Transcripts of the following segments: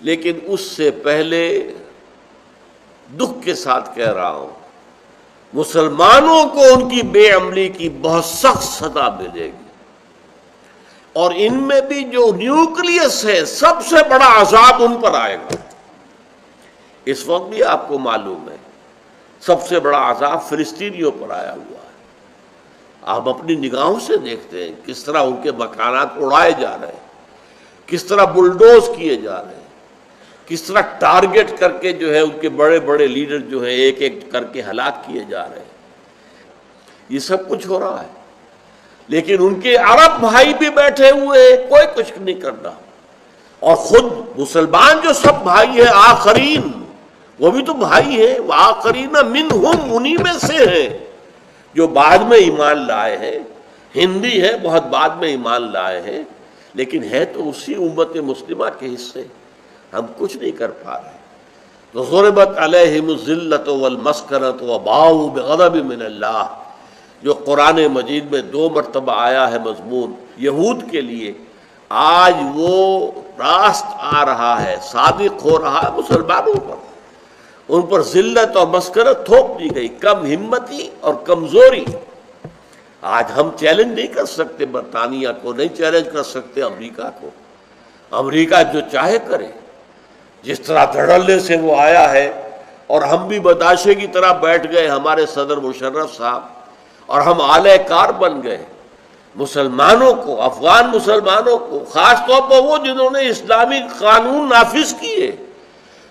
لیکن اس سے پہلے دکھ کے ساتھ کہہ رہا ہوں، مسلمانوں کو ان کی بے عملی کی بہت سخت سزا ملے گی، اور ان میں بھی جو نیوکلیس ہے سب سے بڑا عذاب ان پر آئے گا۔ اس وقت بھی آپ کو معلوم ہے سب سے بڑا عذاب فلسطینیوں پر آیا ہوا ہے۔ آپ اپنی نگاہوں سے دیکھتے ہیں کس طرح ان کے مکانات اڑائے جا رہے ہیں، کس طرح بلڈوز کیے جا رہے ہیں، کس طرح ٹارگٹ کر کے جو ہے ان کے بڑے بڑے لیڈر جو ہیں ایک ایک کر کے ہلاک کیے جا رہے ہیں۔ یہ سب کچھ ہو رہا ہے، لیکن ان کے عرب بھائی بھی بیٹھے ہوئے ہیں، کوئی کچھ نہیں کر رہا، اور خود مسلمان جو سب بھائی ہیں آخرین، وہ بھی تو بھائی ہیں، وہ آخرین منہم، انہی میں سے ہیں جو بعد میں ایمان لائے ہیں، ہندی ہے بہت بعد میں ایمان لائے ہیں، لیکن ہے تو اسی امت مسلمہ کے حصے، ہم کچھ نہیں کر پا رہے۔ تو ضربت علیہم الذلۃ والمسکنۃ وباؤوا بغضب من اللہ، جو قرآن مجید میں 2 مرتبہ آیا ہے مضمون یہود کے لیے، آج وہ راست آ رہا ہے، صادق ہو رہا ہے مسلمانوں پر۔ ان پر ذلت اور مسکنت تھوپ دی گئی، کم ہمتی اور کمزوری۔ آج ہم چیلنج نہیں کر سکتے برطانیہ کو، نہیں چیلنج کر سکتے امریکہ کو، امریکہ جو چاہے کرے۔ جس طرح دھڑلے سے وہ آیا ہے اور ہم بھی بداشے کی طرح بیٹھ گئے، ہمارے صدر مشرف صاحب، اور ہم اعلی کار بن گئے مسلمانوں کو، افغان مسلمانوں کو، خاص طور پر وہ جنہوں نے اسلامی قانون نافذ کیے،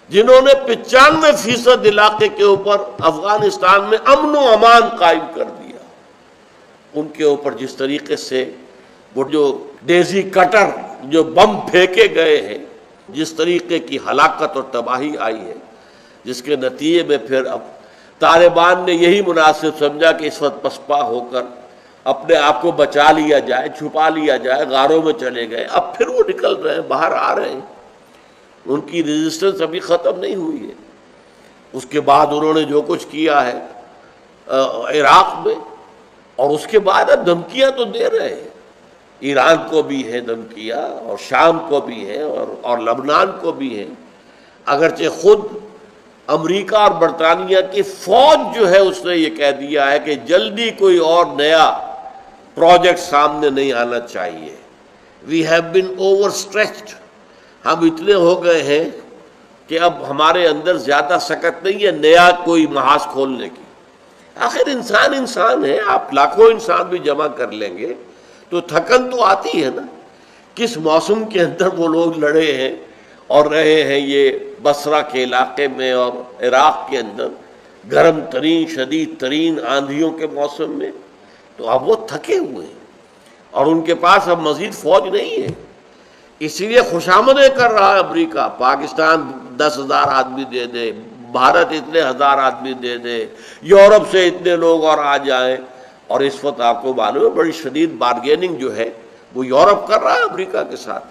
جنہوں نے 95% علاقے کے اوپر افغانستان میں امن و امان قائم کر دیا، ان کے اوپر جس طریقے سے وہ جو ڈیزی کٹر جو بم پھینکے گئے ہیں، جس طریقے کی ہلاکت اور تباہی آئی ہے، جس کے نتیجے میں پھر اب طالبان نے یہی مناسب سمجھا کہ اس وقت پسپا ہو کر اپنے آپ کو بچا لیا جائے، چھپا لیا جائے، غاروں میں چلے گئے۔ اب پھر وہ نکل رہے ہیں، باہر آ رہے ہیں، ان کی ریزسٹنس ابھی ختم نہیں ہوئی ہے۔ اس کے بعد انہوں نے جو کچھ کیا ہے عراق میں، اور اس کے بعد اب دھمکیاں تو دے رہے ہیں، ایران کو بھی ہے دھمکیاں، اور شام کو بھی ہے، اور لبنان کو بھی ہے۔ اگرچہ خود امریکہ اور برطانیہ کی فوج جو ہے اس نے یہ کہہ دیا ہے کہ جلدی کوئی اور نیا پروجیکٹ سامنے نہیں آنا چاہیے۔ We have been overstretched, ہم اتنے ہو گئے ہیں کہ اب ہمارے اندر زیادہ سکت نہیں ہے نیا کوئی محاذ کھولنے کی۔ آخر انسان انسان ہے، آپ لاکھوں انسان بھی جمع کر لیں گے تو تھکن تو آتی ہے نا۔ کس موسم کے اندر وہ لوگ لڑے ہیں اور رہے ہیں، یہ بصرہ کے علاقے میں اور عراق کے اندر گرم ترین شدید ترین آندھیوں کے موسم میں، تو اب وہ تھکے ہوئے ہیں اور ان کے پاس اب مزید فوج نہیں ہے۔ اسی لیے خوشامدیں کر رہا ہے امریکہ، پاکستان 10,000 آدمی دے دے، بھارت اتنے 1000 آدمی دے دے، یورپ سے اتنے لوگ اور آ جائیں، اور اس وقت آپ کو معلوم ہے بڑی شدید بارگیننگ جو ہے وہ یورپ کر رہا ہے امریکہ کے ساتھ۔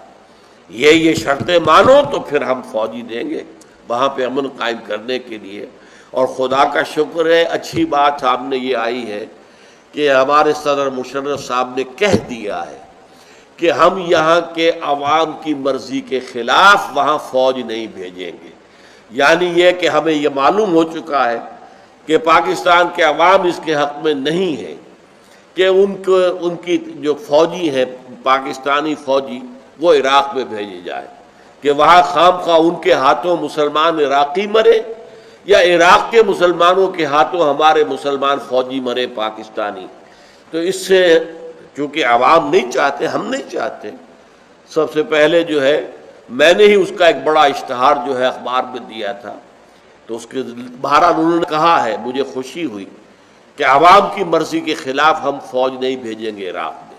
یہ شرطیں مانو تو پھر ہم فوجی دیں گے وہاں پہ امن قائم کرنے کے لیے۔ اور خدا کا شکر ہے اچھی بات سامنے یہ آئی ہے کہ ہمارے صدر مشرف صاحب نے کہہ دیا ہے کہ ہم یہاں کے عوام کی مرضی کے خلاف وہاں فوج نہیں بھیجیں گے۔ یعنی یہ کہ ہمیں یہ معلوم ہو چکا ہے کہ پاکستان کے عوام اس کے حق میں نہیں ہے کہ ان کی جو فوجی ہیں پاکستانی فوجی وہ عراق میں بھیجے جائے، کہ وہاں خام خواہ ان کے ہاتھوں مسلمان عراقی مرے یا عراق کے مسلمانوں کے ہاتھوں ہمارے مسلمان فوجی مرے پاکستانی۔ تو اس سے چونکہ عوام نہیں چاہتے، ہم نہیں چاہتے، سب سے پہلے جو ہے میں نے ہی اس کا ایک بڑا اشتہار جو ہے اخبار میں دیا تھا، تو اس کے بہرحال انہوں نے کہا ہے، مجھے خوشی ہوئی کہ عوام کی مرضی کے خلاف ہم فوج نہیں بھیجیں گے عراق میں۔